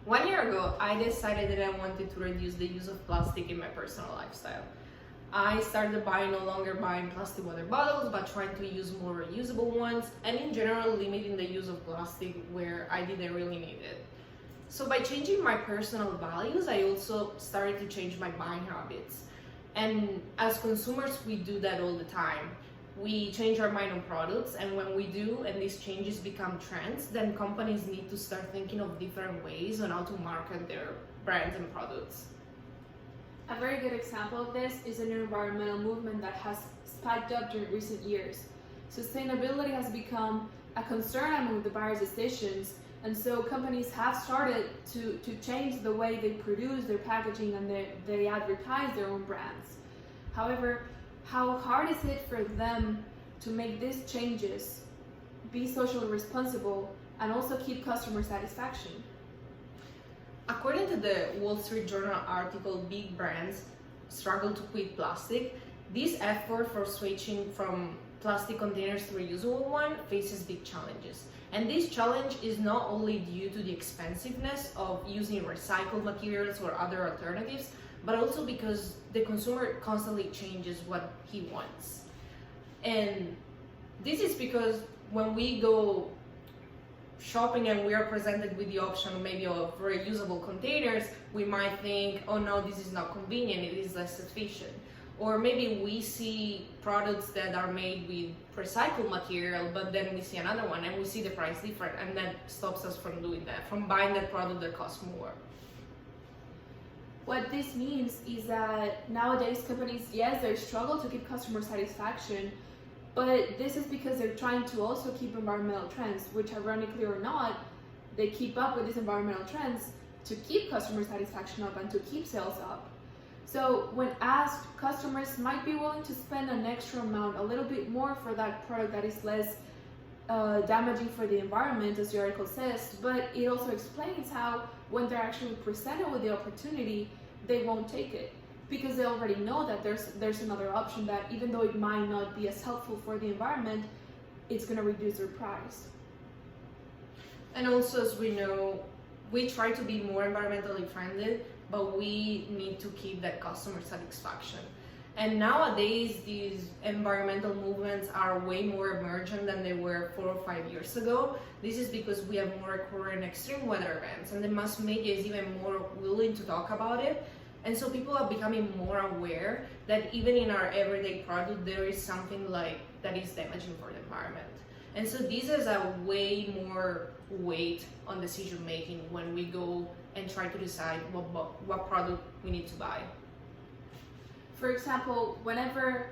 1 year ago, I decided that I wanted to reduce the use of plastic in my personal lifestyle. I started no longer buying plastic water bottles, but trying to use more reusable ones, and in general, limiting the use of plastic where I didn't really need it. So by changing my personal values, I also started to change my buying habits. And as consumers, we do that all the time. We change our mind on products, and when we do, and these changes become trends, then companies need to start thinking of different ways on how to market their brands and products. A very good example of this is an environmental movement that has spiked up during recent years. Sustainability has become a concern among the buyers' decisions, and so companies have started to change the way they produce their packaging and they advertise their own brands. However, how hard is it for them to make these changes, be socially responsible, and also keep customer satisfaction? According to the Wall Street Journal article, big brands struggle to quit plastic. This effort for switching from plastic containers to reusable one faces big challenges. And this challenge is not only due to the expensiveness of using recycled materials or other alternatives, but also because the consumer constantly changes what he wants. And this is because when we go shopping and we are presented with the option maybe of reusable containers, we might think, oh no, this is not convenient, it is less efficient. Or maybe we see products that are made with recycled material, but then we see another one and we see the price different, and that stops us from doing that, from buying that product that costs more. What this means is that nowadays companies, yes, they struggle to keep customer satisfaction, but this is because they're trying to also keep environmental trends, which ironically or not, they keep up with these environmental trends to keep customer satisfaction up and to keep sales up. So when asked, customers might be willing to spend an extra amount, a little bit more for that product that is less damaging for the environment, as the article says, but it also explains how when they're actually presented with the opportunity, they won't take it because they already know that there's another option that even though it might not be as helpful for the environment, it's going to reduce their price. And also, as we know, we try to be more environmentally friendly, but we need to keep that customer satisfaction. And nowadays, these environmental movements are way more emergent than they were 4 or 5 years ago. This is because we have more recurrent extreme weather events, and the mass media is even more willing to talk about it. And so people are becoming more aware that even in our everyday product, there is something like that is damaging for the environment. And so this is a way more weight on decision making when we go and try to decide what product we need to buy. For example, whenever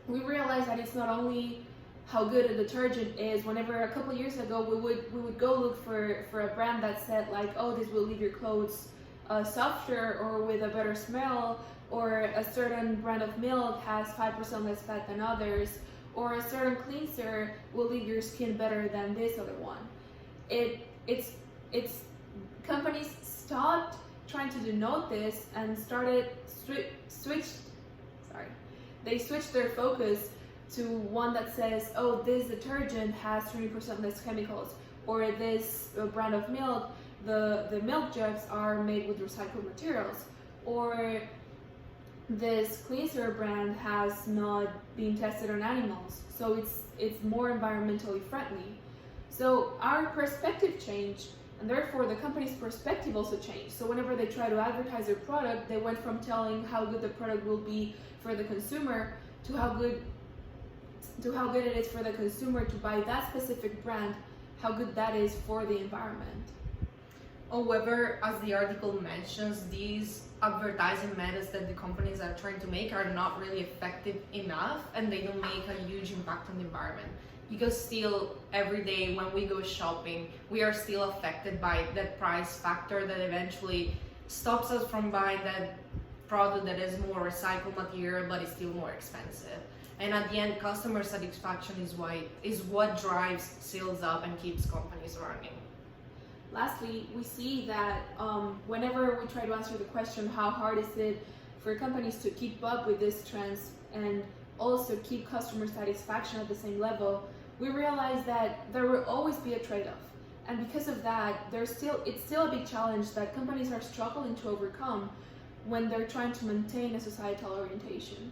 we realize that it's not only how good a detergent is, whenever a couple years ago we would go look for a brand that said like, oh, this will leave your clothes softer or with a better smell, or a certain brand of milk has 5% less fat than others, or a certain cleanser will leave your skin better than this other one. It's companies stopped trying to denote this and started they switched their focus to one that says, oh, this detergent has 20% less chemicals, or this brand of milk, the milk jugs are made with recycled materials, or this cleanser brand has not been tested on animals, so it's more environmentally friendly. So our perspective changed, and therefore the company's perspective also changed. So whenever they try to advertise their product, they went from telling how good the product will be for the consumer to how good it is for the consumer to buy that specific brand, how good that is for the environment. However, as the article mentions, these advertising methods that the companies are trying to make are not really effective enough, and they don't make a huge impact on the environment. Because still, every day when we go shopping, we are still affected by that price factor that eventually stops us from buying that product that is more recycled material but is still more expensive. And at the end, customer satisfaction is what drives sales up and keeps companies running. Lastly, we see that whenever we try to answer the question, how hard is it for companies to keep up with these trends and also keep customer satisfaction at the same level, we realize that there will always be a trade-off. And because of that, it's still a big challenge that companies are struggling to overcome when they're trying to maintain a societal orientation.